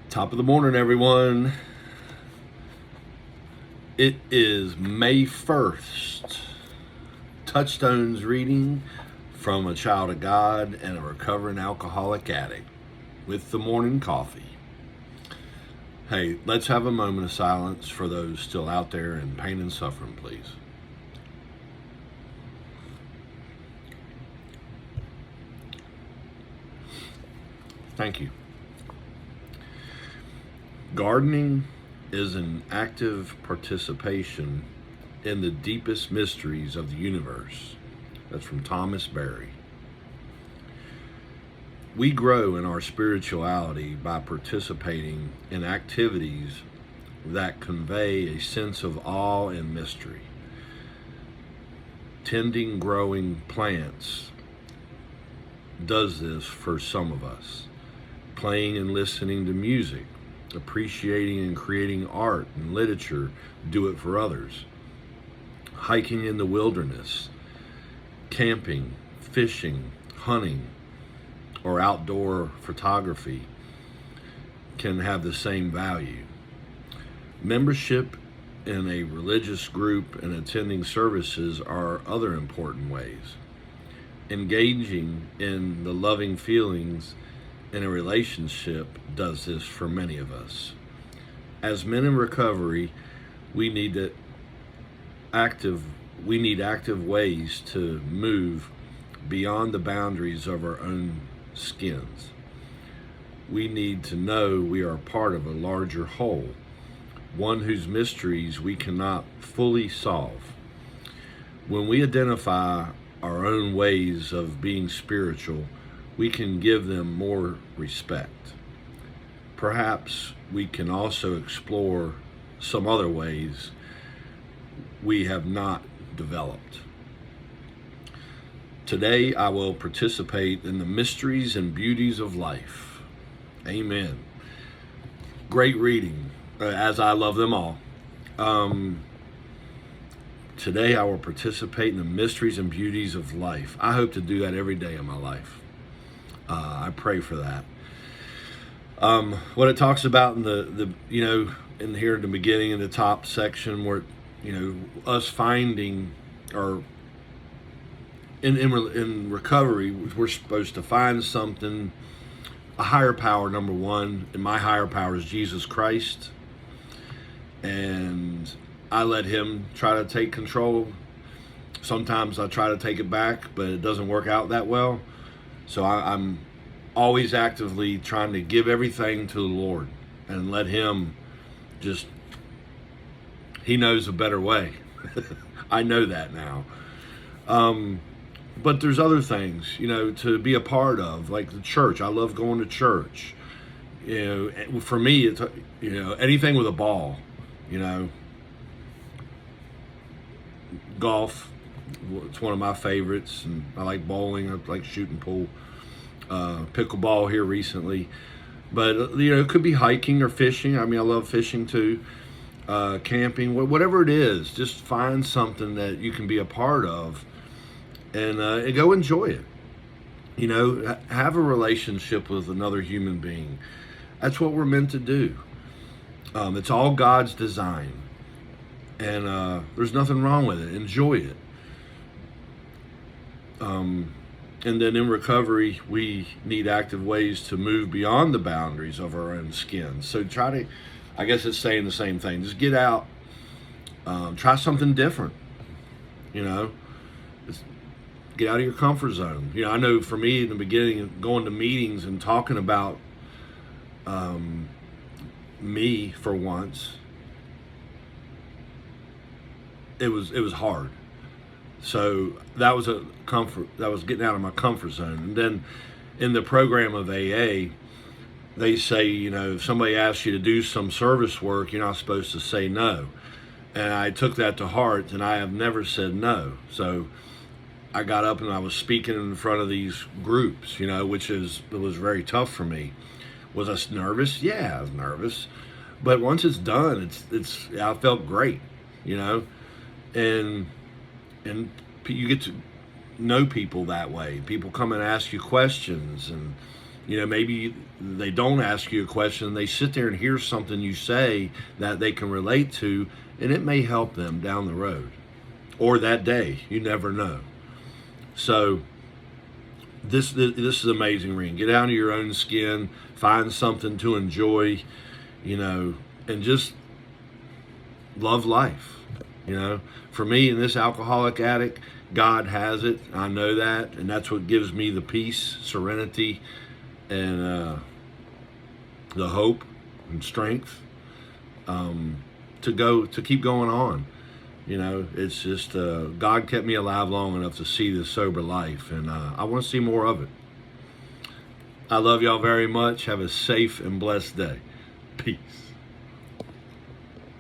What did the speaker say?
Top of the morning, everyone. It is May 1st. Touchstones reading from a child of God and a recovering alcoholic addict with the morning coffee. Hey, let's have a moment of silence for those still out there in pain and suffering, please. Thank you. Gardening is an active participation in the deepest mysteries of the universe. That's from Thomas Berry. We grow in our spirituality by participating in activities that convey a sense of awe and mystery. Tending growing plants does this for some of us. Playing and listening to music, appreciating and creating art and literature do it for others. Hiking in the wilderness, camping, fishing, hunting, or outdoor photography can have the same value. Membership in a religious group and attending services are other important ways. Engaging in the loving feelings in a relationship does this for many of us. As men in recovery, we need active ways to move beyond the boundaries of our own skins. We need to know we are part of a larger whole, one whose mysteries we cannot fully solve. When we identify our own ways of being spiritual, we can give them more respect. Perhaps we can also explore some other ways we have not developed. Today, I will participate in the mysteries and beauties of life. Amen. Great reading, as I love them all. Today, I will participate in the mysteries and beauties of life. I hope to do that every day of my life. I pray for that. What it talks about in the in here in the beginning in the top section, where us finding, or in recovery, we're supposed to find something, a higher power, number one, and my higher power is Jesus Christ, and I let him try to take control. Sometimes I try to take it back, but it doesn't work out that well. So I'm always actively trying to give everything to the Lord and let him he knows a better way. I know that now. But there's other things, to be a part of, like the church. I love going to church. For me, it's, anything with a ball, golf. It's one of my favorites, and I like bowling. I like shooting pool, pickleball here recently. But it could be hiking or fishing. I mean, I love fishing too. Camping, whatever it is, just find something that you can be a part of, and go enjoy it. Have a relationship with another human being. That's what we're meant to do. It's all God's design, and there's nothing wrong with it. Enjoy it. And then in recovery, we need active ways to move beyond the boundaries of our own skin. So I guess it's saying the same thing. Just get out, try something different, Just get out of your comfort zone. I know for me in the beginning, going to meetings and talking about me for once, it was hard. So that was that was getting out of my comfort zone. And then in the program of AA, they say, if somebody asks you to do some service work, you're not supposed to say no. And I took that to heart, and I have never said no. So I got up and I was speaking in front of these groups, which it was very tough for me. Was I nervous? Yeah, I was nervous. But once it's done, I felt great, and you get to know people that way. People come and ask you questions, and Maybe they don't ask you a question. They sit there and hear something you say that they can relate to, and it may help them down the road or that day. You never know. So this is an amazing ring. Get out of your own skin, find something to enjoy, and just love life. For me, in this alcoholic addict, God has it. I know that, and that's what gives me the peace, serenity, and the hope and strength to keep going on. It's just God kept me alive long enough to see this sober life, and I want to see more of it. I love y'all very much. Have a safe and blessed day. Peace.